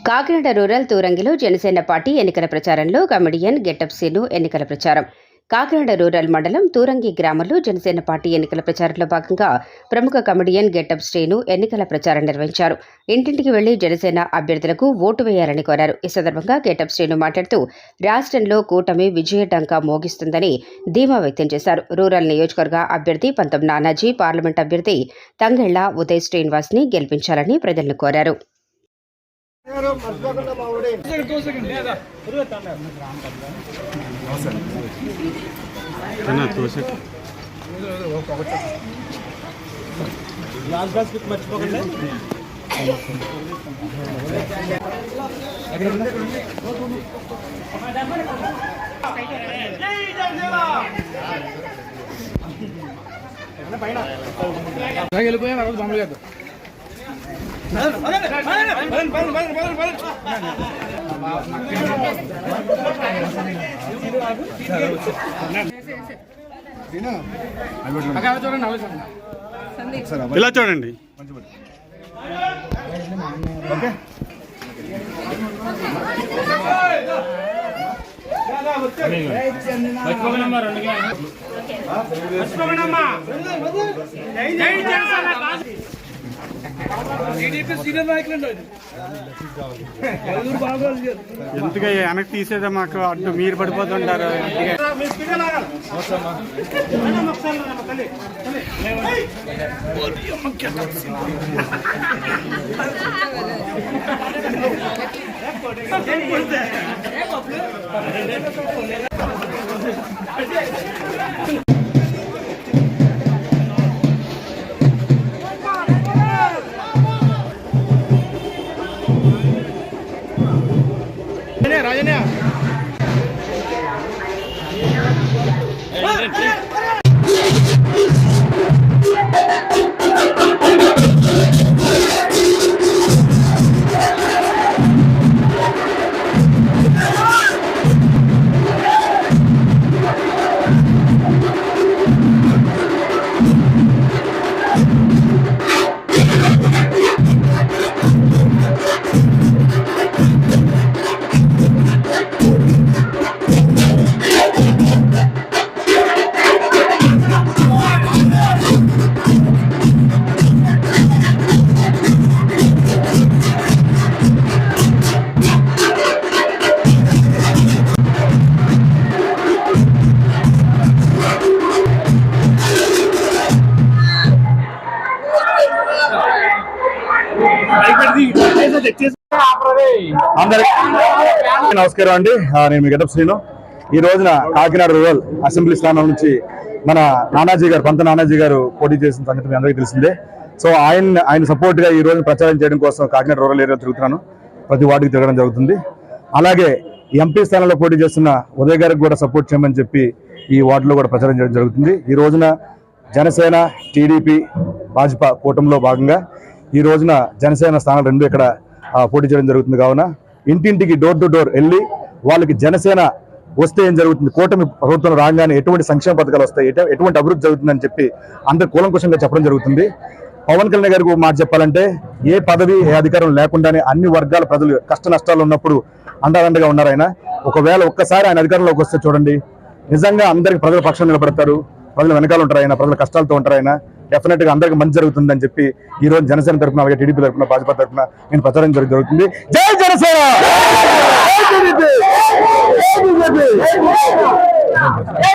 Kakinada rural తూరంగిలో Janasena party ఎన్నికల ప్రచారంలో comedian getup scene ఎన్నికల ప్రచారం. కాకినాడ రూరల్ మండలం తూరంగి గ్రామంలో జనసేన పార్టీ ఎన్నికల ప్రచారంలో భాగంగా ప్రముఖ కమెడియన్ గెటప్ శ్రీను ఎన్నికల ప్రచారం నిర్వహించారు. ఇంటింటికి వెళ్లి జనసేన అభ్యర్థులకు ఓటు వేయాలని కోరారు. ఈ సందర్భంగా గెటప్ శ్రీను మాట్లాడుతూ రాష్ట్రంలో కూటమి విజయడంకా మోగిస్తుందని ధీమా వ్యక్తం చేశారు. రూరల్ నియోజకవర్గ అభ్యర్థి పంతం నానాజీ, పార్లమెంట్ అభ్యర్థి తంగెళ్ల ఉదయ్ శ్రీనివాస్ ని గెలిపించాలని ప్రజలను కోరారు. ఇలా చూడండి. ఎందుకు వెనక్కి తీసేదా మాకు అడ్డు మీరు పడిపోతుంటారు. రాజనే నమస్కారం అండి. నేను మీ గెటప్ శ్రీను. ఈ రోజున కాకినాడ రూరల్ అసెంబ్లీ స్థానం నుంచి మన నానాజీ గారు, పంత నానాజీ గారు పోటీ చేసిన సంగతి మీ అందరికీ తెలిసిందే. సో ఆయన సపోర్ట్ గా ఈ రోజు ప్రచారం చేయడం కోసం కాకినాడ రూరల్ ఏరియా తిరుగుతున్నాను. ప్రతి వార్డుకి తిరగడం జరుగుతుంది. అలాగే ఎంపీ స్థానంలో పోటీ చేస్తున్న ఉదయ్ గారికి కూడా సపోర్ట్ చేయమని చెప్పి ఈ వార్డులో కూడా ప్రచారం చేయడం జరుగుతుంది. ఈ రోజున జనసేన, టీడీపీ, భాజపా కూటమిలో భాగంగా ఈ రోజున జనసేన స్థానాలు రెండు ఇక్కడ పోటీ చేయడం జరుగుతుంది. కావున ఇంటింటికి డోర్ టు డోర్ వెళ్ళి వాళ్ళకి జనసేన వస్తే ఏం జరుగుతుంది, కూటమి ప్రభుత్వం రాగానే ఎటువంటి సంక్షేమ పథకాలు వస్తాయి, ఎటువంటి అభివృద్ధి జరుగుతుందని చెప్పి అందరు కూలంకుషంగా చెప్పడం జరుగుతుంది. పవన్ కళ్యాణ్ గారికి మాట చెప్పాలంటే ఏ పదవి ఏ అధికారం లేకుండానే అన్ని వర్గాల ప్రజలు కష్ట నష్టాలు ఉన్నప్పుడు అండదండగా ఉన్నారు ఆయన. ఒకవేళ ఒక్కసారి ఆయన అధికారంలోకి వస్తే చూడండి, నిజంగా అందరికి ప్రజల పక్షం నిలబడతారు, ప్రజలు వెనకాల ఉంటారు ఆయన, ప్రజల కష్టాలతో ఉంటారు ఆయన. డెఫినెట్ గా అందరికి మంచి జరుగుతుందని చెప్పి ఈ రోజు జనసేన తరఫున, అలాగే టీడీపీ తరఫున, భాజపా తరఫున నేను ప్రచారం జరుగుతుంది. జై జనసేన.